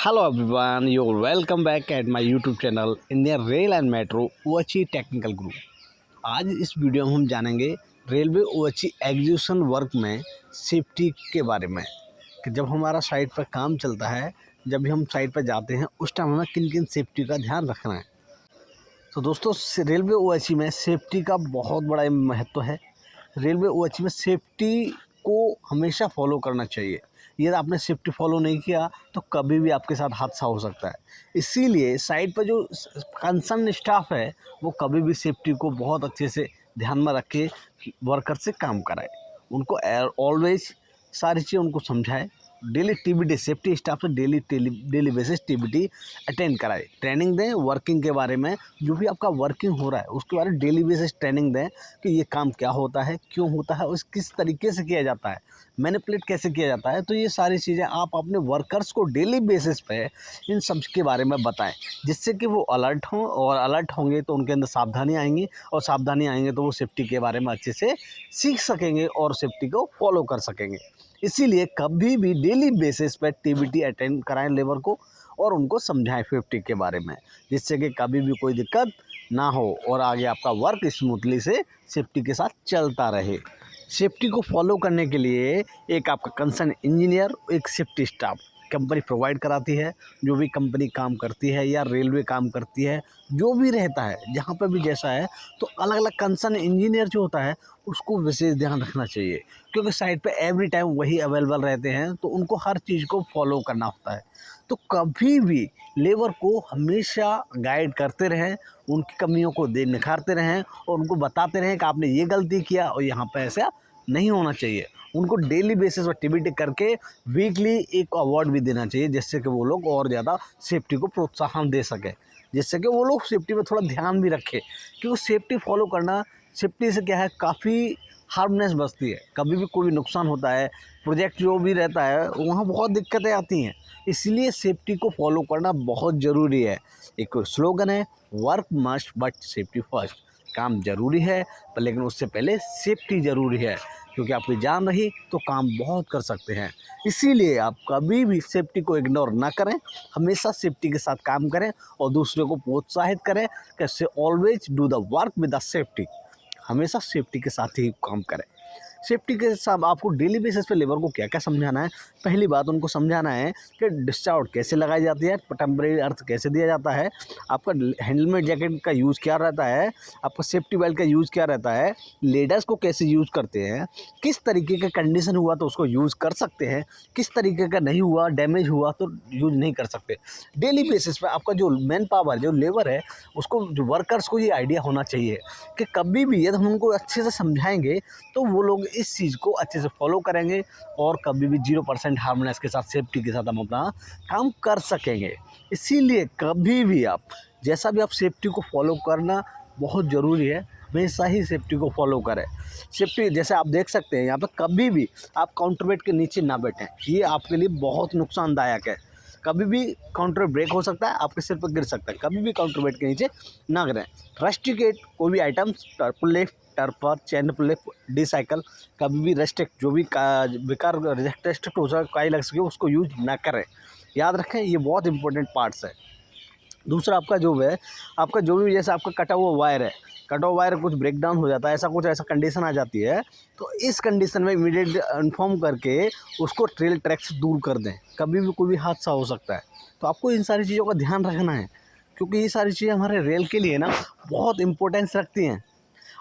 Hello everyone, you're welcome back at my YouTube channel Indian Rail and Metro OHE technical group. आज इस video में हम जानेंगे railway OHE execution work में safety के बारे में कि जब हमारा साइट पर काम चलता है, जब भी हम साइट पर जाते हैं उस टाइम हमें किन किन सेफ्टी का ध्यान रखना है। तो दोस्तों, रेलवे ओएचई में सेफ्टी का बहुत बड़ा महत्व है। रेलवे ओएचई में सेफ्टी को हमेशा फॉलो करना चाहिए। यदि आपने सेफ्टी फॉलो नहीं किया तो कभी भी आपके साथ हादसा हो सकता है। इसीलिए साइट पर जो कंसर्न स्टाफ है वो कभी भी सेफ्टी को बहुत अच्छे से ध्यान में रख के वर्कर से काम कराए। उनको ऑलवेज सारी चीज़ें उनको समझाए। डेली टीबीटी सेफ्टी स्टाफ से डेली बेसिस टीबीटी अटेंड कराए, ट्रेनिंग दें वर्किंग के बारे में। जो भी आपका वर्किंग हो रहा है उसके बारे में डेली बेसिस ट्रेनिंग दें कि ये काम क्या होता है, क्यों होता है और किस तरीके से किया जाता है, मैनिपुलेट कैसे किया जाता है। तो ये सारी चीज़ें आप अपने वर्कर्स को डेली बेसिस पे इन सब के बारे में बताएं, जिससे कि वो अलर्ट हों, और अलर्ट होंगे तो उनके अंदर सावधानी आएंगी, और सावधानी आएंगे तो वो सेफ्टी के बारे में अच्छे से सीख सकेंगे और सेफ्टी को फॉलो कर सकेंगे। इसीलिए कभी भी डेली बेसिस पर टीबीटी अटेंड कराएं लेबर को, और उनको समझाएं सेफ्टी के बारे में, जिससे कि कभी भी कोई दिक्कत ना हो और आगे आपका वर्क स्मूथली से सेफ्टी के साथ चलता रहे। सेफ्टी को फॉलो करने के लिए एक आपका कंसर्न इंजीनियर, एक सेफ्टी स्टाफ कंपनी प्रोवाइड कराती है। जो भी कंपनी काम करती है या रेलवे काम करती है, जो भी रहता है जहाँ पर भी जैसा है, तो अलग अलग कंसर्न इंजीनियर जो होता है उसको विशेष ध्यान रखना चाहिए, क्योंकि साइट पे एवरी टाइम वही अवेलेबल रहते हैं, तो उनको हर चीज़ को फॉलो करना होता है। तो कभी भी लेबर को हमेशा गाइड करते रहें, उनकी कमियों को निखारते रहें और उनको बताते रहें कि आपने ये गलती किया और यहाँ पे ऐसा नहीं होना चाहिए। उनको डेली बेसिस पर टीबीटी करके वीकली एक अवार्ड भी देना चाहिए, जिससे कि वो लोग और ज़्यादा सेफ्टी को प्रोत्साहन दे सकें, जिससे कि वो लोग सेफ्टी में थोड़ा ध्यान भी रखें। क्योंकि सेफ्टी फॉलो करना, सेफ्टी से क्या है, काफ़ी हार्मनेस बचती है। कभी भी कोई नुकसान होता है, प्रोजेक्ट जो भी रहता है वहाँ बहुत दिक्कतें आती हैं। इसलिए सेफ्टी को फॉलो करना बहुत ज़रूरी है। एक स्लोगन है, work must but safety first. काम ज़रूरी है पर लेकिन उससे पहले सेफ्टी ज़रूरी है, क्योंकि आपकी जान रही तो काम बहुत कर सकते हैं। इसीलिए आप कभी भी सेफ्टी को इग्नोर ना करें, हमेशा सेफ्टी के साथ काम करें और दूसरे को प्रोत्साहित करें कि always do the work with the safety. हमेशा सेफ्टी के साथ ही काम करें। सेफ्टी के साथ आपको डेली बेसिस पे लेबर को क्या क्या समझाना है। पहली बात उनको समझाना है कि डिस्चार्ज कैसे लगाई जाती है, टेम्परेरी अर्थ कैसे दिया जाता है, आपका हेलमेट जैकेट का यूज़ क्या रहता है, आपका सेफ्टी बेल्ट का यूज़ क्या रहता है, लेडर्स को कैसे यूज़ करते हैं, किस तरीके का कंडीशन हुआ तो उसको यूज़ कर सकते हैं, किस तरीके का नहीं हुआ, डैमेज हुआ तो यूज़ नहीं कर सकते। डेली बेसिस पे आपका जो मैन पावर, जो लेबर है, उसको, जो वर्कर्स को ये आइडिया होना चाहिए कि कभी भी यदि हम उनको अच्छे से समझाएंगे तो वो लोग इस चीज़ को अच्छे से फॉलो करेंगे और कभी भी 0% हार्मनेस के साथ, सेफ्टी के साथ हम अपना काम कर सकेंगे। इसीलिए कभी भी आप, जैसा भी आप सेफ्टी को फॉलो करना बहुत ज़रूरी है, हमेशा ही सेफ्टी को फॉलो करें। सेफ्टी जैसे आप देख सकते हैं यहाँ पर, कभी भी आप काउंटरवेट के नीचे ना बैठें, ये आपके लिए बहुत नुकसानदायक है। कभी भी काउंटर ब्रेक हो सकता है, आपके सिर पर गिर सकता है। कभी भी काउंटर वेट के नीचे ना गिरें। रस्टिकेट कोई भी आइटम्स, टर्पुलेट, टर्पर, चैन पुलिप, डिसाइकल, कभी भी रेस्ट्रिक्ट, जो भी बेकार रेस्ट्रिक्ट हो सकता है, लग सके, उसको यूज ना करें। याद रखें, ये बहुत इंपॉर्टेंट पार्ट्स है। दूसरा आपका जो है, आपका जो भी, जैसे आपका कटा हुआ वायर है, कटा हुआ वायर कुछ ब्रेक डाउन हो जाता है, ऐसा कंडीशन आ जाती है, तो इस कंडीशन में इमीडिएट इन्फॉर्म करके उसको ट्रेल ट्रैक से दूर कर दें। कभी भी कोई भी हादसा हो सकता है, तो आपको इन सारी चीज़ों का ध्यान रखना है, क्योंकि ये सारी चीज़ें हमारे रेल के लिए ना बहुत इंपॉर्टेंस रखती हैं।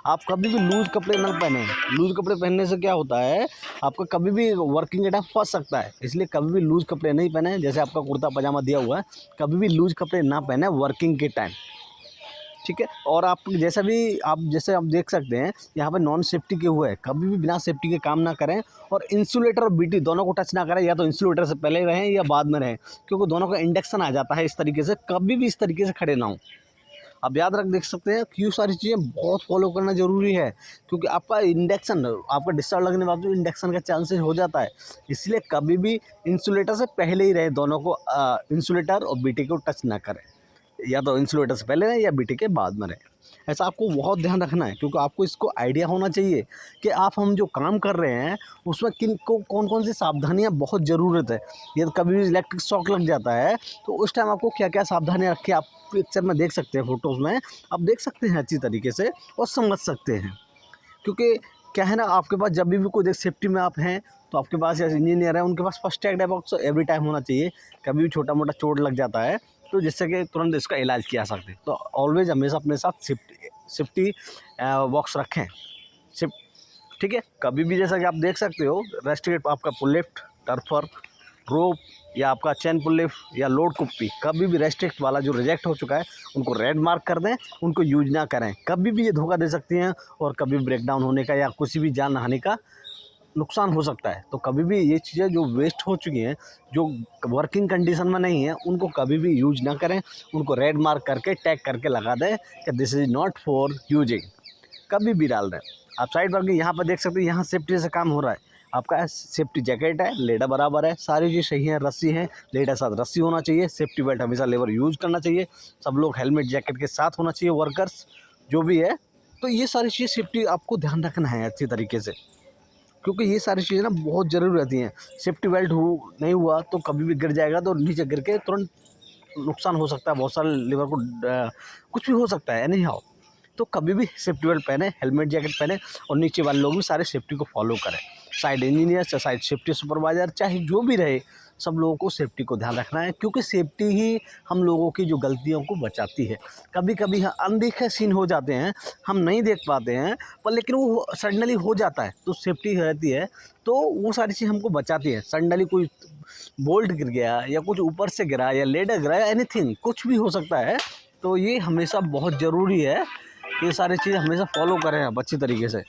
आप कभी भी लूज़ कपड़े ना पहने। लूज़ कपड़े पहनने से क्या होता है, आपका कभी भी वर्किंग के टाइम फंस सकता है। इसलिए कभी भी लूज़ कपड़े नहीं पहने। जैसे आपका कुर्ता पजामा दिया हुआ है, कभी भी लूज़ कपड़े ना पहने वर्किंग के टाइम, ठीक है। और आप जैसे आप देख सकते हैं यहाँ पे नॉन सेफ्टी के हुए, कभी भी बिना सेफ्टी के काम ना करें। और इंसुलेटर और बीटी दोनों को टच ना करें, या तो इंसुलेटर से पहले रहें या बाद में रहें, क्योंकि दोनों का इंडक्शन आ जाता है। इस तरीके से कभी भी इस तरीके से खड़े ना हों। आप याद रख देख सकते हैं कि ये सारी चीज़ें बहुत फॉलो करना ज़रूरी है, क्योंकि आपका इंडक्शन, आपका डिस्चार्ज लगने के बाद जो इंडक्शन का चांसेस हो जाता है। इसलिए कभी भी इंसुलेटर से पहले ही रहे, दोनों को इंसुलेटर और बीटी को टच ना करें, या तो इंसुलेटर से पहले रहें या बीटी के बाद में रहें। ऐसा आपको बहुत ध्यान रखना है, क्योंकि आपको इसको आइडिया होना चाहिए कि हम जो काम कर रहे हैं उसमें किन को कौन कौन सी सावधानियाँ बहुत ज़रूरत है। यदि कभी भी इलेक्ट्रिक शॉक लग जाता है तो उस टाइम आपको क्या क्या सावधानियाँ रख के आप पिक्चर में देख सकते हैं, फ़ोटोज़ में आप देख सकते हैं अच्छी तरीके से और समझ सकते हैं। क्योंकि क्या है ना, आपके पास जब भी कोई देख सेफ्टी में आप हैं तो आपके पास या इंजीनियर है उनके पास first aid box every time होना चाहिए। कभी भी छोटा मोटा चोट लग जाता है तो जिससे कि तुरंत इसका इलाज किया जा सकते, तो ऑलवेज हमेशा अपने साथ सेफ्टी बॉक्स रखें। सिप ठीक है, कभी भी जैसा कि आप देख सकते हो रेस्ट्रिकेट आपका पुल लिफ्ट, टर्फर, रोप या आपका चैन पुल लिफ्ट या लोड कुप्पी, कभी भी रेस्ट्रिक्ट वाला जो रिजेक्ट हो चुका है उनको रेड मार्क कर दें, उनको यूज ना करें। कभी भी ये धोखा दे सकती हैं और कभी ब्रेकडाउन होने का या किसी भी जान हानि का नुकसान हो सकता है। तो कभी भी ये चीज़ें जो वेस्ट हो चुकी हैं, जो वर्किंग कंडीशन में नहीं है, उनको कभी भी यूज ना करें। उनको रेड मार्क करके टैग करके लगा दें कि this is not for using, कभी भी डाल दें। आप साइड पर यहाँ पर देख सकते हैं, यहाँ सेफ्टी से काम हो रहा है। आपका सेफ्टी जैकेट है, लेडा बराबर है, सारी चीज़ सही है, रस्सी है, लेडा साथ रस्सी होना चाहिए, सेफ्टी बेल्ट हमेशा लेबर यूज करना चाहिए, सब लोग हेलमेट जैकेट के साथ होना चाहिए, वर्कर्स जो भी है। तो ये सारी चीज़ सेफ्टी आपको ध्यान रखना है अच्छी तरीके से, क्योंकि ये सारी चीज़ें ना बहुत ज़रूरी रहती हैं। सेफ्टी बेल्ट नहीं हुआ तो कभी भी गिर जाएगा तो नीचे गिर के तुरंत नुकसान हो सकता है, बहुत सारे लेबर को कुछ भी हो सकता है एनी हाउ। तो कभी भी सेफ्टी बेल्ट पहने, हेलमेट जैकेट पहने और नीचे वाले लोग भी सारे सेफ्टी को फॉलो करें। साइड इंजीनियर चाहे साइड सेफ्टी सुपरवाइज़र चाहे जो भी रहे, सब लोगों को सेफ्टी को ध्यान रखना है, क्योंकि सेफ्टी ही हम लोगों की जो गलतियों को बचाती है। कभी कभी हाँ अनदेखे सीन हो जाते हैं, हम नहीं देख पाते हैं, पर लेकिन वो सडनली हो जाता है तो सेफ्टी रहती है, तो वो सारी चीज़ हमको बचाती है। सडनली कोई बोल्ट गिर गया या कुछ ऊपर से गिरा या लेडर गिरा या एनीथिंग कुछ भी हो सकता है, तो ये हमेशा बहुत ज़रूरी है। ये सारी चीज़ हमेशा फॉलो करें आप अच्छी तरीके से।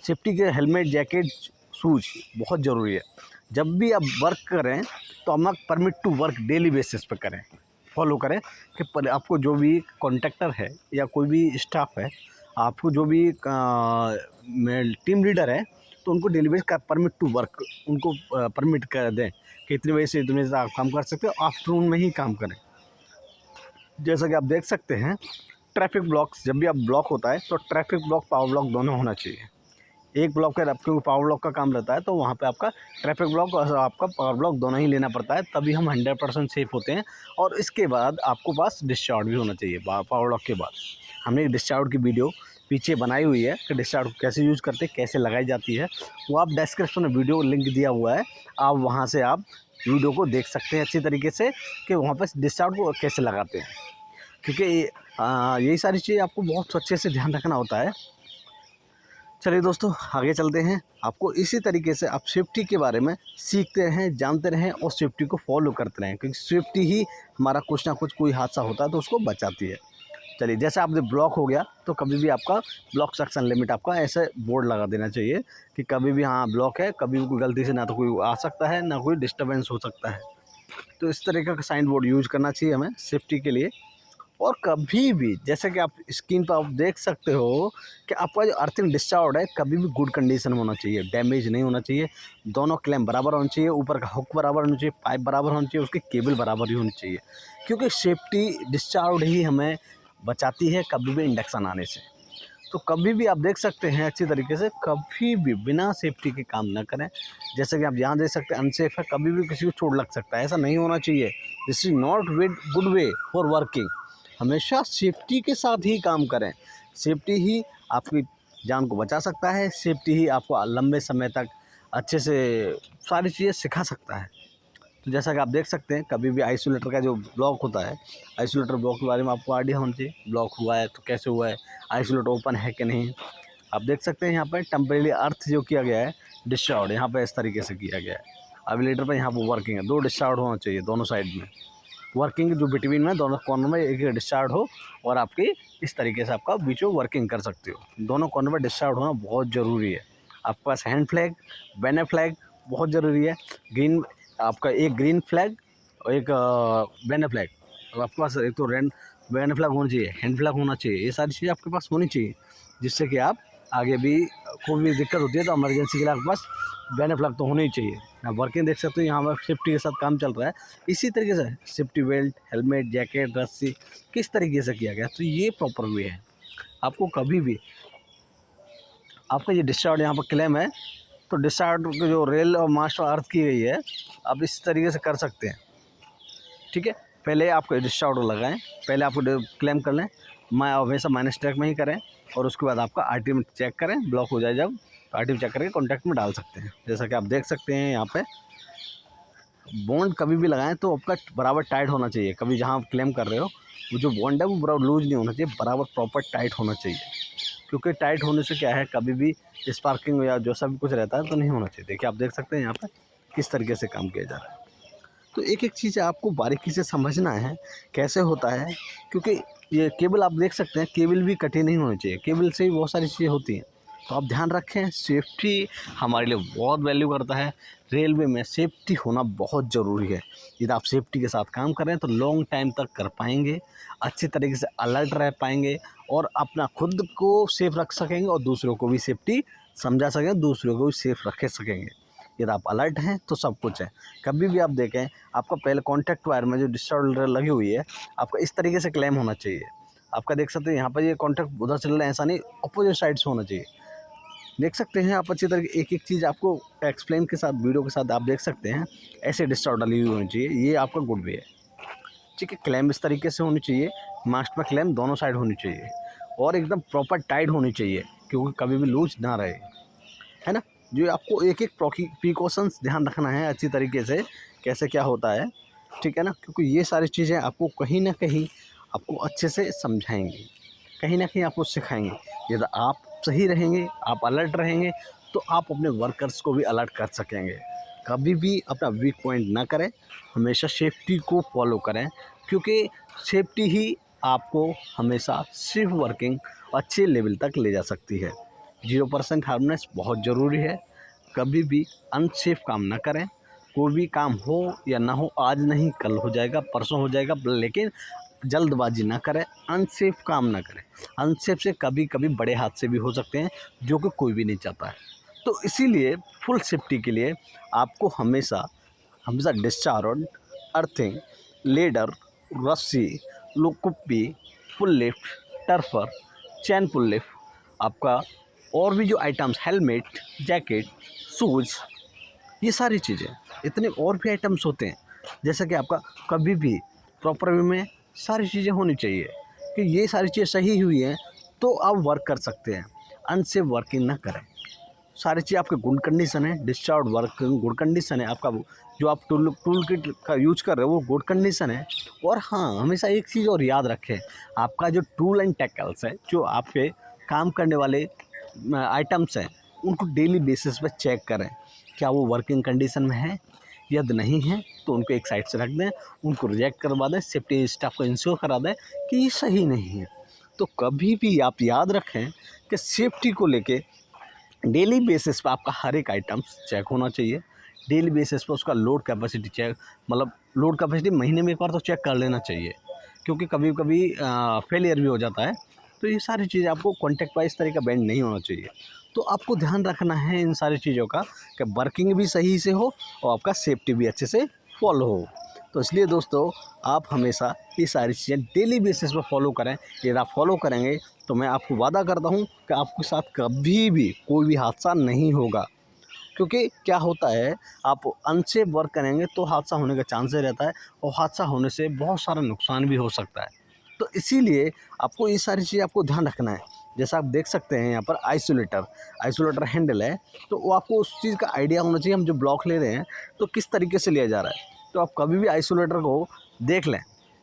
सेफ्टी के हेलमेट जैकेट शूज बहुत ज़रूरी है। जब भी आप वर्क करें तो आप permit to work daily basis पे करें, फॉलो करें कि आपको जो भी कॉन्ट्रैक्टर है या कोई भी स्टाफ है, आपको जो भी टीम लीडर है, तो उनको डेली बेस का परमिट टू वर्क उनको परमिट कर दें कि इतने बजे से इतने बजे आप काम कर सकते हो, आफ्टरनून में ही काम करें। जैसा कि आप देख सकते हैं ट्रैफिक ब्लॉक्स, जब भी आप ब्लॉक होता है तो ट्रैफिक ब्लॉक पावर ब्लॉक दोनों होना चाहिए। एक ब्लॉक का क्योंकि पावर ब्लॉक का काम रहता है तो वहाँ पे आपका ट्रैफिक ब्लॉक और आपका पावर ब्लॉक दोनों ही लेना पड़ता है, तभी हम 100% सेफ होते हैं। और इसके बाद आपको पास डिस्चार्ज भी होना चाहिए। पावर ब्लॉक के बाद हमने एक डिस्चार्ज की वीडियो पीछे बनाई हुई है कि डिस्चार्ज को कैसे यूज़ करते हैं, कैसे लगाई जाती है, वो आप डिस्क्रिप्शन में वीडियो लिंक दिया हुआ है, आप वहाँ से आप वीडियो को देख सकते हैं अच्छी तरीके से कि वहाँ पर डिस्चार्ज को कैसे लगाते हैं। क्योंकि यही सारी चीज़ आपको बहुत अच्छे से ध्यान रखना होता है। चलिए दोस्तों आगे चलते हैं, आपको इसी तरीके से आप सेफ्टी के बारे में सीखते रहें, जानते रहें और सेफ्टी को फॉलो करते रहें, क्योंकि सेफ्टी ही हमारा कुछ ना कुछ कोई हादसा होता है तो उसको बचाती है। चलिए जैसे आपने ब्लॉक हो गया तो कभी भी आपका ब्लॉक सेक्शन लिमिट आपका ऐसे बोर्ड लगा देना चाहिए कि कभी भी हाँ ब्लॉक है, कभी भी कोई गलती से ना तो कोई आ सकता है ना कोई डिस्टर्बेंस हो सकता है। तो इस तरीके का साइन बोर्ड यूज़ करना चाहिए हमें सेफ्टी के लिए। और कभी भी जैसे कि आप स्क्रीन पर आप देख सकते हो कि आपका जो अर्थिंग डिस्चार्ज है कभी भी गुड कंडीशन में होना चाहिए, डैमेज नहीं होना चाहिए, दोनों क्लैम्प बराबर होना चाहिए, ऊपर का हुक बराबर होना चाहिए, पाइप बराबर होना चाहिए, उसकी केबल बराबर ही होनी चाहिए, क्योंकि सेफ्टी डिस्चार्ज ही हमें बचाती है कभी भी इंडक्शन आने से। तो कभी भी आप देख सकते हैं अच्छी तरीके से, कभी भी बिना सेफ्टी के काम ना करें। जैसे कि आप यहाँ देख सकते हैं अनसेफ है, कभी भी किसी को चोट लग सकता है, ऐसा नहीं होना चाहिए। This is not good way for working. हमेशा सेफ्टी के साथ ही काम करें, सेफ्टी ही आपकी जान को बचा सकता है, सेफ्टी ही आपको लंबे समय तक अच्छे से सारी चीज़ें सिखा सकता है। तो जैसा कि आप देख सकते हैं कभी भी आइसोलेटर का जो ब्लॉक होता है, आइसोलेटर ब्लॉक के बारे में आपको आइडिया होना चाहिए, ब्लॉक हुआ है तो कैसे हुआ है, आइसोलेटर ओपन है कि नहीं। आप देख सकते हैं यहाँ पर टेम्परेरी अर्थ जो किया गया है डिस्चार्ज, यहाँ पर इस तरीके से किया गया है। एविलेटर पर यहाँ पर वर्किंग है, 2 डिस्चार्ज होना चाहिए दोनों साइड में, वर्किंग जो बिटवीन में दोनों कॉर्नर में एक डिस्चार्ज हो और आपकी इस तरीके से आपका बीच में वर्किंग कर सकते हो। दोनों कॉर्नर में डिस्चार्ज होना बहुत ज़रूरी है। आपके पास हैंड फ्लैग, बैनर फ्लैग बहुत ज़रूरी है, ग्रीन आपका एक ग्रीन फ्लैग और एक बैनर फ्लैग, और आपके पास एक तो रेड बैनर फ्लैग होना चाहिए, हैंड फ्लैग होना चाहिए, ये सारी चीज़ें आपके पास होनी चाहिए, जिससे कि आप आगे भी कोई भी दिक्कत होती है तो इमरजेंसी के लिए आपके पास बैनर फ्लैग तो होना ही चाहिए। आप वर्किंग देख सकते हो, यहाँ पर सेफ्टी के साथ काम चल रहा है। इसी तरीके से सेफ्टी बेल्ट, हेलमेट, जैकेट, रस्सी किस तरीके से किया गया, तो ये प्रॉपर वे है। आपको कभी भी आपका ये डिस्चार्ज यहाँ पर क्लेम है, तो डिस्चार्ज जो रेल और मास्टर अर्थ की गई है, आप इस तरीके से कर सकते हैं। ठीक है, पहले आपको डिस्चार्ज लगाएं, पहले आपको क्लेम कर लें, मैं हमेशा माइनस ट्रैक में ही करें, और उसके बाद आपका आरटीएम चेक करें, ब्लॉक हो जाए जब तो आरटीएम चेक करके कॉन्टैक्ट में डाल सकते हैं। जैसा कि आप देख सकते हैं यहाँ पे बॉन्ड कभी भी लगाएं तो आपका बराबर टाइट होना चाहिए। कभी जहाँ आप क्लेम कर रहे हो वो जो बॉन्ड है वो बराबर लूज नहीं होना चाहिए, बराबर प्रॉपर टाइट होना चाहिए। क्योंकि टाइट होने से क्या है, कभी भी स्पार्किंग या जो सब कुछ रहता है तो नहीं होना चाहिए। देखिए आप देख सकते हैं यहाँ पर किस तरीके से काम किया जा रहा है। तो एक एक चीज़ आपको बारीकी से समझना है कैसे होता है, क्योंकि ये केबल आप देख सकते हैं, केबल भी कटी नहीं होनी चाहिए, केबल से ही बहुत सारी चीज़ें होती हैं। तो आप ध्यान रखें, सेफ्टी हमारे लिए बहुत वैल्यू करता है। रेलवे में सेफ्टी होना बहुत ज़रूरी है। यदि आप सेफ्टी के साथ काम कर रहे हैं तो लॉन्ग टाइम तक कर पाएंगे, अच्छी तरीके से अलर्ट रह पाएंगे, और अपना खुद को सेफ रख सकेंगे और दूसरों को भी सेफ्टी समझा सकेंगे, दूसरों को भी सेफ रख सकेंगे। यदि आप अलर्ट हैं तो सब कुछ है। कभी भी आप देखें, आपका पहले कॉन्टैक्ट वायर में जो डिस्चार्ज लगी हुई है, आपका इस तरीके से क्लेम होना चाहिए। आपका देख सकते हैं यहाँ पर ये कॉन्टैक्ट उधर चल रहा है, ऐसा नहीं, अपोजिट साइड से होना चाहिए। देख सकते हैं आप अच्छी तरीके, एक एक चीज़ आपको एक्सप्लेन के साथ, वीडियो के साथ आप देख सकते हैं। ऐसे डिस्चार्ज डली हुई होनी चाहिए, ये आपका गुड वे है। ठीक है, क्लेम इस तरीके से होनी चाहिए, मास्ट में क्लेम दोनों साइड होनी चाहिए, और एकदम प्रॉपर टाइट होनी चाहिए, क्योंकि कभी भी लूज ना रहे, है ना। जो आपको एक एक प्रिकॉशंस ध्यान रखना है अच्छी तरीके से, कैसे क्या होता है, ठीक है ना। क्योंकि ये सारी चीज़ें आपको कहीं ना कहीं आपको अच्छे से समझाएंगी, कहीं ना कहीं आपको सिखाएंगे। यदि आप सही रहेंगे, आप अलर्ट रहेंगे, तो आप अपने वर्कर्स को भी अलर्ट कर सकेंगे। कभी भी अपना वीक पॉइंट ना करें, हमेशा सेफ्टी को फॉलो करें, क्योंकि सेफ्टी ही आपको हमेशा सेफ वर्किंग अच्छे लेवल तक ले जा सकती है। 0% हार्मनेस बहुत ज़रूरी है। कभी भी अनसेफ काम ना करें। कोई भी काम हो या ना हो, आज नहीं कल हो जाएगा, परसों हो जाएगा, लेकिन जल्दबाजी ना करें, अनसेफ काम ना करें। अनसेफ से कभी कभी बड़े हादसे भी हो सकते हैं, जो कि कोई भी नहीं चाहता है। तो इसीलिए फुल सेफ्टी के लिए आपको हमेशा हमेशा डिस्चार्ज, अर्थिंग, लेडर, रस्सी, कुप्पी, पुल लिफ्ट, टर्फर, चैन पुल लिफ्ट, आपका और भी जो आइटम्स, हेलमेट, जैकेट, शूज़, ये सारी चीज़ें, इतने और भी आइटम्स होते हैं। जैसे कि आपका कभी भी प्रॉपर वे में सारी चीज़ें होनी चाहिए, कि ये सारी चीज़ें सही हुई हैं तो आप वर्क कर सकते हैं। अनसेफ वर्किंग ना करें। सारी चीज़ आपके गुड कंडीशन है, डिस्चार्ज वर्क गुड कंडीशन है, आपका जो आप टूल किट का यूज कर रहे हो वो गुड कंडीशन है। और हाँ, हमेशा एक चीज़ और याद रखें, आपका जो टूल एंड टैकल्स है, जो आपके काम करने वाले आइटम्स हैं, उनको डेली बेसिस पर चेक करें, क्या वो वर्किंग कंडीशन में है। यदि नहीं है तो उनको एक साइड से रख दें, उनको रिजेक्ट करवा दें, सेफ्टी स्टाफ को इंश्योर करा दें कि ये सही नहीं है। तो कभी भी आप याद रखें कि सेफ्टी को लेके डेली बेसिस पर आपका हर एक आइटम्स चेक होना चाहिए। डेली बेसिस पर उसका लोड कैपेसिटी चेक, मतलब लोड कैपेसिटी महीने में एक बार तो चेक कर लेना चाहिए, क्योंकि कभी कभी फेलियर भी हो जाता है। तो ये सारी चीज़ें आपको कॉन्टैक्ट वाइज तरह का बैंड नहीं होना चाहिए। तो आपको ध्यान रखना है इन सारी चीज़ों का, कि वर्किंग भी सही से हो और आपका सेफ्टी भी अच्छे से फॉलो हो। तो इसलिए दोस्तों, आप हमेशा ये सारी चीज़ें डेली बेसिस पर फॉलो करें। यदि आप फॉलो करेंगे तो मैं आपको वादा करता हूँ कि आपके साथ कभी भी कोई भी हादसा नहीं होगा। क्योंकि क्या होता है, आप अनसेफ वर्क करेंगे तो हादसा होने का चांस रहता है, और हादसा होने से बहुत सारा नुकसान भी हो सकता है। तो इसीलिए आपको ये सारी चीज़ें आपको ध्यान रखना है। जैसा आप देख सकते हैं यहाँ पर आइसोलेटर हैंडल है, तो वो आपको उस चीज़ का आइडिया होना चाहिए, हम जो ब्लॉक ले रहे हैं तो किस तरीके से लिया जा रहा है। तो आप कभी भी आइसोलेटर को देख लें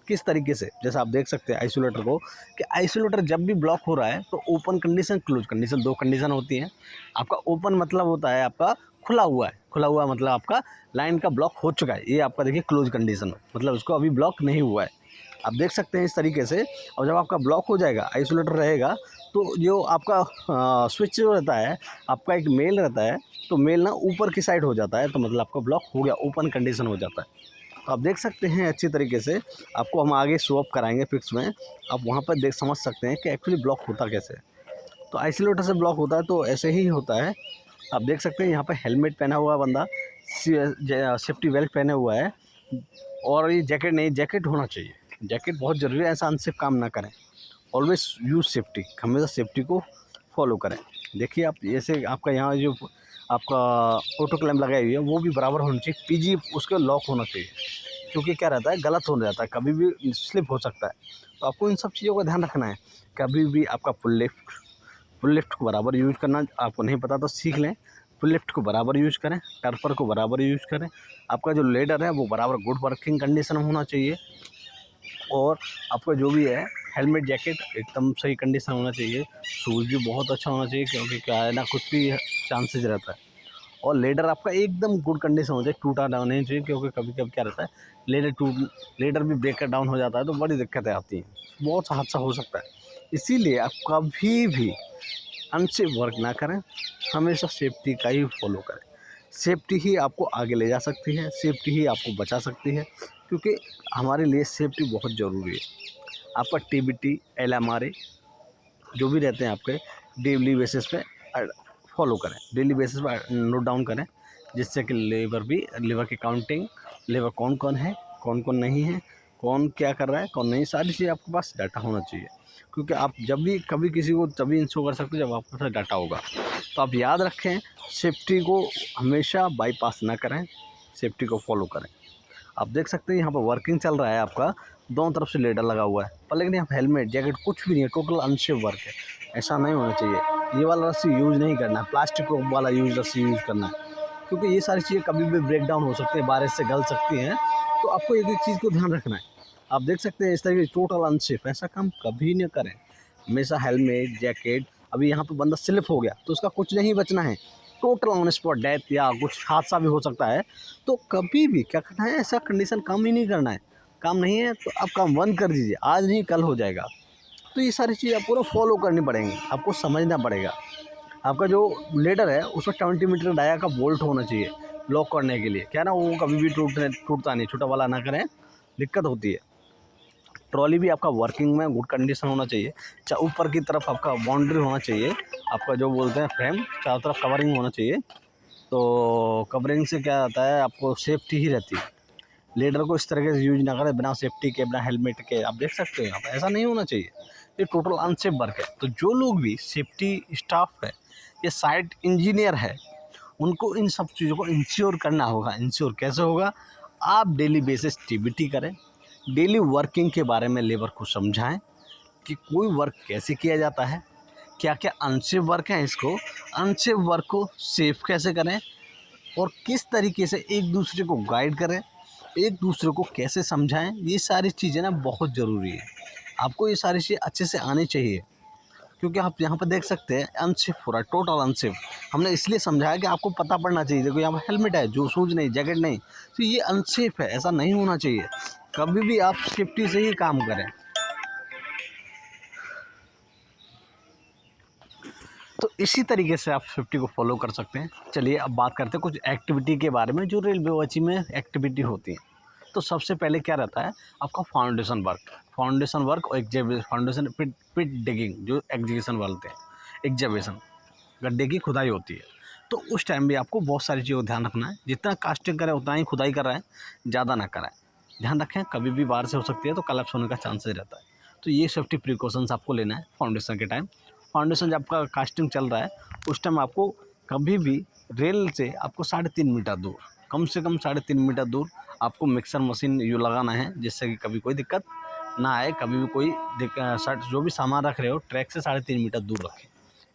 किस तरीके से, जैसा आप देख सकते हैं आइसोलेटर को, कि आइसोलेटर जब भी ब्लॉक हो रहा है तो ओपन कंडीशन, क्लोज कंडीशन, दो कंडीशन होती हैं। आपका ओपन मतलब होता है आपका खुला हुआ है, खुला हुआ मतलब आपका लाइन का ब्लॉक हो चुका है। ये आपका देखिए क्लोज कंडीशन, मतलब उसको अभी ब्लॉक नहीं हुआ है। आप देख सकते हैं इस तरीके से। और जब आपका ब्लॉक हो जाएगा, आइसोलेटर रहेगा, तो जो आपका स्विच जो रहता है, आपका एक मेल रहता है, तो मेल ना ऊपर की साइड हो जाता है, तो मतलब आपका ब्लॉक हो गया, ओपन कंडीशन हो जाता है। तो आप देख सकते हैं अच्छी तरीके से, आपको हम आगे शो अप कराएंगे पिक्स में, आप वहाँ पर समझ सकते हैं कि एक्चुअली ब्लॉक होता कैसे है। तो आइसोलेटर से ब्लॉक होता है, तो ऐसे ही होता है। आप देख सकते हैं यहाँ पे हेलमेट पहना हुआ बंदा, सेफ्टी बेल्ट पहने हुआ है, और ये जैकेट नहीं, जैकेट होना चाहिए। जैकेट बहुत ज़रूरी है, ऐसा अनसेफ काम ना करें। ऑलवेज यूज़ सेफ्टी, हमेशा सेफ्टी को फॉलो करें। देखिए आप, जैसे आपका यहाँ जो आपका ऑटो क्लैम्प लगाई हुई है वो भी बराबर होनी चाहिए, पीजी उसका लॉक होना चाहिए, क्योंकि क्या रहता है, गलत हो जाता है, कभी भी स्लिप हो सकता है। तो आपको इन सब चीज़ों का ध्यान रखना है। कभी भी आपका फुल लिफ्ट को बराबर यूज़ करना, आपको नहीं पता तो सीख लें। फुल लिफ्ट को बराबर यूज़ करें, टर्पर को बराबर यूज़ करें। आपका जो लेडर है वो बराबर गुड वर्किंग कंडीशन में होना चाहिए, और आपका जो भी है हेलमेट जैकेट एकदम सही कंडीशन होना चाहिए। शूज़ भी बहुत अच्छा होना चाहिए, क्योंकि क्या है ना, कुछ भी चांसेस रहता है। और लेडर आपका एकदम गुड कंडीशन होना चाहिए, टूटा डाउन नहीं चाहिए, क्योंकि कभी कभी क्या रहता है, लेडर भी ब्रेकर डाउन हो जाता है तो बड़ी दिक्कतें आती हैं, बहुत सा हादसा हो सकता है। इसीलिए आप कभी भी अनसेफ वर्क ना करें, हमेशा सेफ्टी का ही फॉलो करें। सेफ्टी ही आपको आगे ले जा सकती है, सेफ्टी ही आपको बचा सकती है, क्योंकि हमारे लिए सेफ्टी बहुत ज़रूरी है। आपका टीबीटी, एलएमआरए जो भी रहते हैं आपके, डेली बेसिस पे फॉलो करें, डेली बेसिस पे नोट डाउन करें, जिससे कि लीवर की काउंटिंग, लीवर कौन कौन है, कौन कौन नहीं है, कौन क्या कर रहा है, कौन नहीं, सारी चीज़ें आपके पास डाटा होना चाहिए। क्योंकि आप जब भी कभी किसी को तभी इंश्योर कर सकते हो जब आपके पास डाटा होगा। तो आप याद रखें, सेफ्टी को हमेशा बाईपास ना करें, सेफ्टी को फॉलो करें। आप देख सकते हैं यहाँ पर वर्किंग चल रहा है आपका, दोनों तरफ से लेडर लगा हुआ है, पर लेकिन यहाँ पर हेलमेट जैकेट कुछ भी नहीं है, टोटल अनसेफ वर्क है। ऐसा नहीं होना चाहिए। ये वाला रस्सी यूज़ नहीं करना है, प्लास्टिक वाला रस्सी यूज़ करना है, क्योंकि ये सारी चीज़ें कभी भी ब्रेक डाउन हो सकती हैं, बारिश से गल सकती हैं। तो आपको एक एक चीज़ को ध्यान रखना है। आप देख सकते हैं इस तरह की टोटल अनसेफ, ऐसा काम कभी नहीं करें। हमेशा हेलमेट जैकेट, अभी यहाँ पर बंदा स्लिप हो गया तो उसका कुछ नहीं बचना है, टोटल ऑन स्पॉट डेथ या कुछ हादसा भी हो सकता है। तो कभी भी क्या करना है, ऐसा कंडीशन काम ही नहीं करना है। काम नहीं है तो आप काम बंद कर दीजिए, आज नहीं कल हो जाएगा। तो ये सारी चीज़ आपको ना फॉलो करनी पड़ेंगी, आपको समझना पड़ेगा। आपका जो लेडर है उसमें 20 मीटर डाया का बोल्ट होना चाहिए लॉक करने के लिए, क्या ना, वो कभी भी टूटता नहीं, छोटा वाला ना करें, दिक्कत होती है। ट्रॉली भी आपका वर्किंग में गुड कंडीशन होना चाहिए। ऊपर की तरफ आपका बाउंड्री होना चाहिए, आपका जो बोलते हैं फ्रेम, चारों तरफ कवरिंग होना चाहिए। तो कवरिंग से क्या होता है, आपको सेफ्टी ही रहती है। लेडर को इस तरीके से यूज ना करें बिना सेफ्टी के, बिना हेलमेट के। आप देख सकते हो यहाँ पर ऐसा नहीं होना चाहिए, ये टोटल अनसेफ वर्क है। तो जो लोग भी सेफ्टी स्टाफ है या साइट इंजीनियर है, उनको इन सब चीज़ों को इंश्योर करना होगा। इंश्योर कैसे होगा, आप डेली बेसिस टीबीटी करें, डेली वर्किंग के बारे में लेबर को समझाएं कि कोई वर्क कैसे किया जाता है, क्या क्या अनसेफ वर्क है, इसको अनसेफ वर्क को सेफ कैसे करें, और किस तरीके से एक दूसरे को गाइड करें, एक दूसरे को कैसे समझाएं। ये सारी चीज़ें ना बहुत ज़रूरी है, आपको ये सारी चीज़ें अच्छे से आनी चाहिए। क्योंकि आप यहाँ पर देख सकते हैं अनसेफ हो रहा है, टोटल अनसेफ। हमने इसलिए समझाया कि आपको पता पड़ना चाहिए, देखो यहाँ पर हेलमेट है, जो शूज़ नहीं, जैकेट नहीं, तो ये अनसेफ है, ऐसा नहीं होना चाहिए। कभी भी आप सेफ्टी से ही काम करें। तो इसी तरीके से आप सेफ्टी को फॉलो कर सकते हैं। चलिए अब बात करते हैं कुछ एक्टिविटी के बारे में जो रेलवे वॉची में एक्टिविटी होती है। तो सबसे पहले क्या रहता है, आपका फाउंडेशन वर्क और फाउंडेशन पिट डिगिंग, जो एग्जीक्यूशन बोलते हैं, एग्जावेशन, गड्ढे की खुदाई होती है। तो उस टाइम भी आपको बहुत सारी चीज़ों का ध्यान रखना है, जितना कास्टिंग करें उतना ही खुदाई कर रहा है, ज़्यादा ना कराएं। ध्यान रखें, कभी भी बारिश हो सकती है तो कोलैप्स होने का चांसेस रहता है। तो ये सेफ्टी प्रिकॉशंस आपको लेना है फाउंडेशन के टाइम। फाउंडेशन जब आपका कास्टिंग चल रहा है उस टाइम आपको कभी भी रेल से आपको 3.5 मीटर दूर, कम से कम 3.5 मीटर दूर आपको मिक्सर मशीन यू लगाना है, जिससे कि कभी कोई दिक्कत ना आए। कभी भी कोई जो भी सामान रख रहे हो ट्रैक से 3.5 मीटर दूर रखें।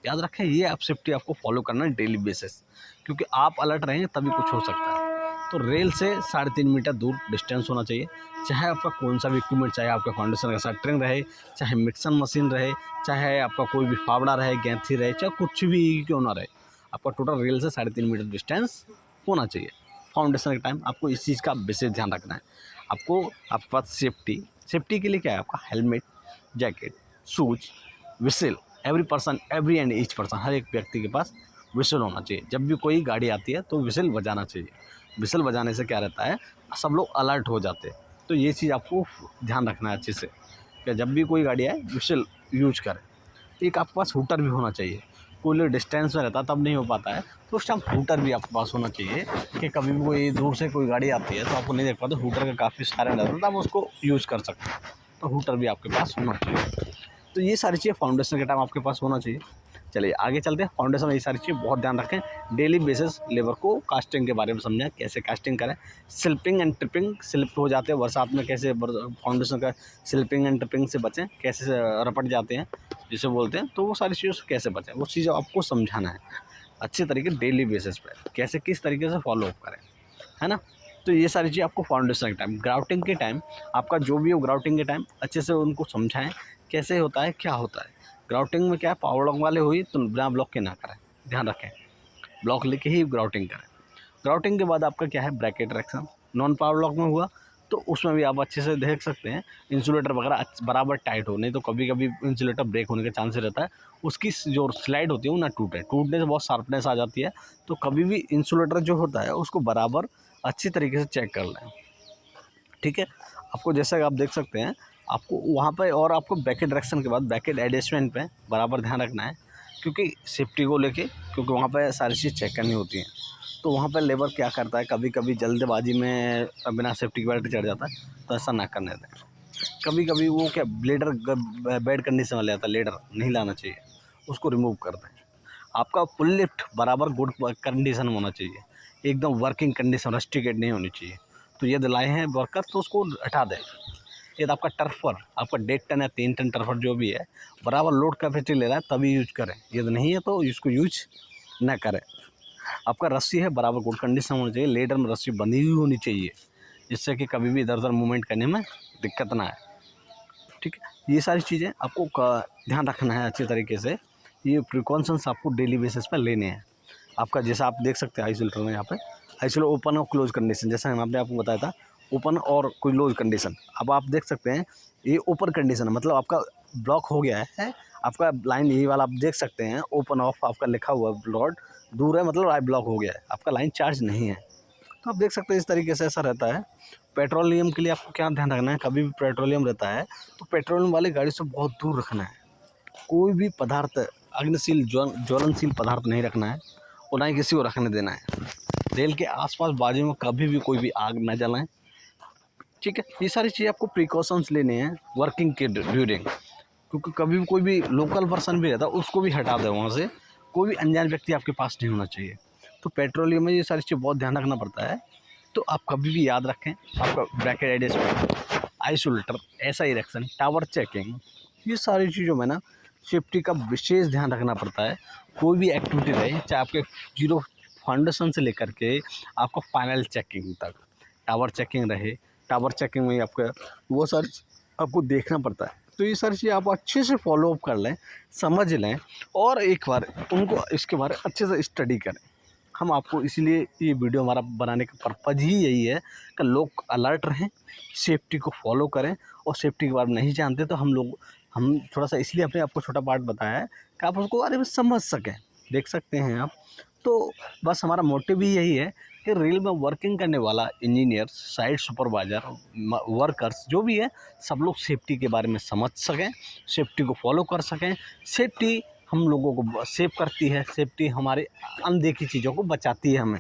याद रखें, ये आप सेफ्टी आपको फॉलो करना है डेली बेसिस, क्योंकि आप अलर्ट रहेंगे तभी कुछ हो सकता है। तो रेल से 3.5 मीटर दूर डिस्टेंस होना चाहिए, चाहे आपका कौन सा भी इक्विपमेंट, चाहे आपका फाउंडेशन का शटरिंग रहे, चाहे मिक्सर मशीन रहे, चाहे आपका कोई भी फावड़ा रहे, गैंथी रहे, चाहे कुछ भी क्यों ना रहे, आपका टोटल रेल से 3.5 मीटर डिस्टेंस होना चाहिए। फाउंडेशन के टाइम आपको इस चीज़ का विशेष ध्यान रखना है। आपके पास सेफ्टी के लिए क्या है, आपका helmet, jacket, shoes, whistle, every and each person, हर एक व्यक्ति के पास विसल होना चाहिए। जब भी कोई गाड़ी आती है तो विसल बजाना चाहिए। विसल बजाने से क्या रहता है, सब लोग अलर्ट हो जाते हैं। तो ये चीज़ आपको ध्यान रखना है अच्छे से, कि जब भी कोई गाड़ी आए विसल यूज करें। एक आपके पास हूटर भी होना चाहिए। कोई लोग डिस्टेंस में रहता है तब नहीं हो पाता है, तो उस टाइम हूटर भी आपके पास होना चाहिए कि कभी भी कोई दूर से कोई गाड़ी आती है तो आपको नहीं देख पाते, हूटर का काफ़ी सारे रहता है तो आप उसको यूज़ कर सकते हैं। तो हूटर भी आपके पास होना चाहिए। तो ये सारी चीज़ें फाउंडेशन के टाइम आपके पास होना चाहिए। चलिए आगे चलते हैं। फाउंडेशन में ये सारी चीज़ें बहुत ध्यान रखें। डेली बेसिस लेबर को कास्टिंग के बारे में समझें, कैसे कास्टिंग करें। स्लिपिंग एंड ट्रिपिंग, स्लिप हो जाते हैं बरसात में, कैसे फाउंडेशन का स्लिपिंग एंड ट्रिपिंग से बचें, कैसे रपट जाते हैं जिसे बोलते हैं, तो वो सारी चीज़ों से कैसे बचें, वो चीज़ आपको समझाना है अच्छे तरीके डेली बेसिस पे, कैसे किस तरीके से फॉलो अप करें, है ना। तो ये सारी चीज़ आपको फाउंडेशन के टाइम, ग्राउटिंग के टाइम आपका जो भी हो, ग्राउटिंग के टाइम अच्छे से उनको समझाएं कैसे होता है, क्या होता है। ग्राउटिंग में क्या है, पावर लॉक वाले हुई तो बिना ब्लॉक के ना करें, ध्यान रखें, ब्लॉक लेके ही ग्राउटिंग करें। ग्राउटिंग के बाद आपका क्या है, bracket reaction. Non power lock में हुआ तो उसमें भी आप अच्छे से देख सकते हैं इंसुलेटर वगैरह बराबर टाइट हो, नहीं तो कभी कभी इंसुलेटर ब्रेक होने का चांस रहता है, उसकी जो स्लाइड होती है वो ना टूटे, टूटने से बहुत शार्पनेस आ जाती है। तो कभी भी इंसुलेटर जो होता है उसको बराबर अच्छी तरीके से चेक कर लें, ठीक है। आपको जैसा कि आप देख सकते हैं आपको वहाँ पे, और आपको ब्रैकेट डायरेक्शन के बाद ब्रैकेट एडजस्टमेंट पे बराबर ध्यान रखना है, क्योंकि सेफ्टी को लेके, क्योंकि वहाँ पे सारी चीज़ चेक करनी होती हैं। तो वहाँ पे लेबर क्या करता है, कभी कभी जल्दबाजी में बिना सेफ्टी के बेल्ट चढ़ जाता है, तो ऐसा ना करने दें। कभी कभी वो क्या ब्लेडर बैड कंडीशन में ले आता है, लेडर नहीं लाना चाहिए, उसको रिमूव कर दें। आपका पुल लिफ्ट बराबर गुड कंडीशन में होना चाहिए, एकदम वर्किंग कंडीशन, रस्टिकेट नहीं होनी चाहिए। तो यदि लाए हैं वर्कर तो उसको हटा दें। यदि आपका टर्फर, आपका 1.5 टन या 3 टन टर्फर जो भी है बराबर लोड कैपेसिटी ले रहा है तभी यूज करें, यदि नहीं है तो इसको यूज ना करें। आपका रस्सी है बराबर गुड कंडीशन होनी चाहिए, लेडर में रस्सी बंधी हुई होनी चाहिए, जिससे कि कभी भी इधर उधर मूवमेंट करने में दिक्कत ना आए, ठीक है। ये सारी चीज़ें आपको ध्यान रखना है अच्छे तरीके से। ये प्रिकॉशंस आपको डेली बेसिस पर लेने हैं। आपका जैसा आप देख सकते हैं आइसोलेटर में, यहाँ पे आइसोलेटर ओपन और क्लोज कंडीशन, जैसा हमने आपको बताया था ओपन और क्लोज कंडीशन। अब आप देख सकते हैं ये ओपन कंडीशन, मतलब आपका ब्लॉक हो गया है, आपका लाइन यही वाला आप देख सकते हैं, ओपन ऑफ आपका लिखा हुआ ब्लॉड दूर है, मतलब आई ब्लॉक हो गया है, आपका लाइन चार्ज नहीं है। तो आप देख सकते हैं इस तरीके से ऐसा रहता है। पेट्रोलियम के लिए आपको क्या ध्यान रखना है, कभी भी पेट्रोलियम रहता है तो पेट्रोलियम वाली गाड़ी से बहुत दूर रखना है। कोई भी पदार्थ, अग्निशील ज्वलनशील पदार्थ नहीं रखना है, और ना ही किसी को रखने देना है। रेल के आसपास बाजू में कभी भी कोई भी आग न जलाएं, ठीक है। ये सारी चीज़ें आपको प्रिकॉशंस लेने हैं वर्किंग के ड्यूरिंग, क्योंकि कभी भी कोई भी लोकल पर्सन भी रहता है उसको भी हटा दे वहाँ से, कोई भी अनजान व्यक्ति आपके पास नहीं होना चाहिए। तो पेट्रोलियम में ये सारी चीज़ बहुत ध्यान रखना पड़ता है। तो आप कभी भी याद रखें, आपका ब्रैकेट एडजस्टमेंट, आइसोलेटर, ऐसा इरेक्शन, टावर चेकिंग, ये सारी चीज़ों में ना सेफ्टी का विशेष ध्यान रखना पड़ता है। कोई भी एक्टिविटी रहे, चाहे आपके जीरो फाउंडेशन से लेकर के आपका फाइनल चेकिंग तक, टावर चेकिंग रहे, टावर चेकिंग में आपका वो सारी आपको देखना पड़ता है। तो ये सारी चीज़ें आप अच्छे से फॉलो अप कर लें, समझ लें, और एक बार उनको इसके बारे में अच्छे से स्टडी करें। हम आपको इसीलिए ये वीडियो हमारा बनाने का पर्पज़ ही यही है कि लोग अलर्ट रहें, सेफ्टी को फॉलो करें, और सेफ्टी के बारे में नहीं जानते तो हम थोड़ा सा इसलिए अपने आपको छोटा पार्ट बताया है कि आप उसको बारे में समझ सकें, देख सकते हैं आप। तो बस हमारा मोटिव ही यही है कि रेल में वर्किंग करने वाला इंजीनियर, साइट सुपरवाइज़र, वर्कर्स जो भी है, सब लोग सेफ्टी के बारे में समझ सकें, सेफ्टी को फॉलो कर सकें। सेफ्टी हम लोगों को सेव करती है, सेफ्टी हमारे अनदेखी चीज़ों को बचाती है, हमें,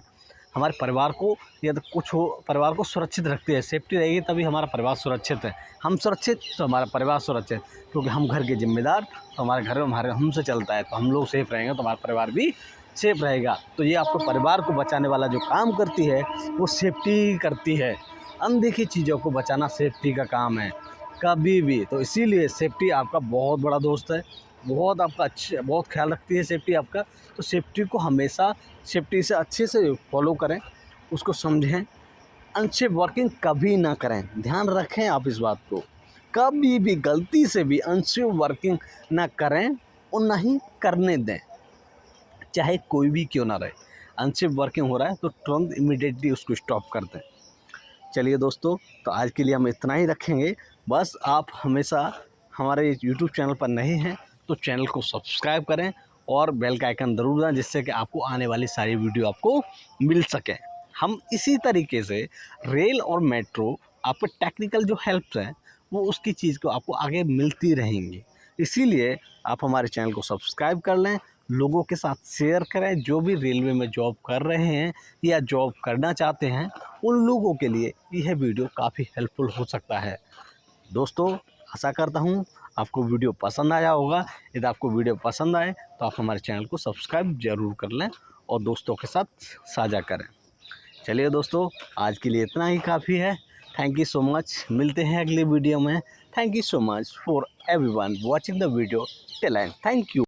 हमारे परिवार को, या तो कुछ हो, परिवार को सुरक्षित रखती है। सेफ्टी रहेगी तभी हमारा परिवार सुरक्षित है, हम सुरक्षित तो हमारा परिवार सुरक्षित, क्योंकि हम घर के जिम्मेदार, तो हमारे घर में हमारे हमसे चलता है, तो हम लोग सेफ रहेंगे तो हमारा परिवार भी सेफ रहेगा। तो ये आपको परिवार को बचाने वाला जो काम करती है वो सेफ्टी करती है। अनदेखी चीज़ों को बचाना सेफ्टी का काम है कभी भी। तो इसीलिए सेफ्टी आपका बहुत बड़ा दोस्त है, बहुत आपका बहुत ख्याल रखती है सेफ्टी आपका। तो सेफ्टी को हमेशा सेफ्टी से अच्छे से फॉलो करें, उसको समझें, अनसेफ वर्किंग कभी ना करें, ध्यान रखें आप इस बात को, कभी भी गलती से भी अनसेफ वर्किंग ना करें और ना ही करने दें, चाहे कोई भी क्यों ना रहे। अनसेफ वर्किंग हो रहा है तो तुरंत इमीडिएटली उसको स्टॉप कर दें। चलिए दोस्तों, तो आज के लिए हम इतना ही रखेंगे। बस आप हमेशा हमारे यूट्यूब चैनल पर नहीं हैं तो चैनल को सब्सक्राइब करें और बेल का आइकन ज़रूर दबाएं, जिससे कि आपको आने वाली सारी वीडियो आपको मिल सके। हम इसी तरीके से रेल और मेट्रो आपको टेक्निकल जो हेल्प्स हैं वो उसकी चीज़ को आपको आगे मिलती रहेंगी। इसीलिए आप हमारे चैनल को सब्सक्राइब कर लें, लोगों के साथ शेयर करें। जो भी रेलवे में जॉब कर रहे हैं या जॉब करना चाहते हैं, उन लोगों के लिए यह वीडियो काफ़ी हेल्पफुल हो सकता है। दोस्तों, आशा करता हूँ आपको वीडियो पसंद आया होगा। यदि आपको वीडियो पसंद आए तो आप हमारे चैनल को सब्सक्राइब ज़रूर कर लें और दोस्तों के साथ साझा करें। चलिए दोस्तों, आज के लिए इतना ही काफ़ी है। Thank you so much. मिलते हैं अगले वीडियो में। Thank you so much for everyone watching the video till and. Thank you.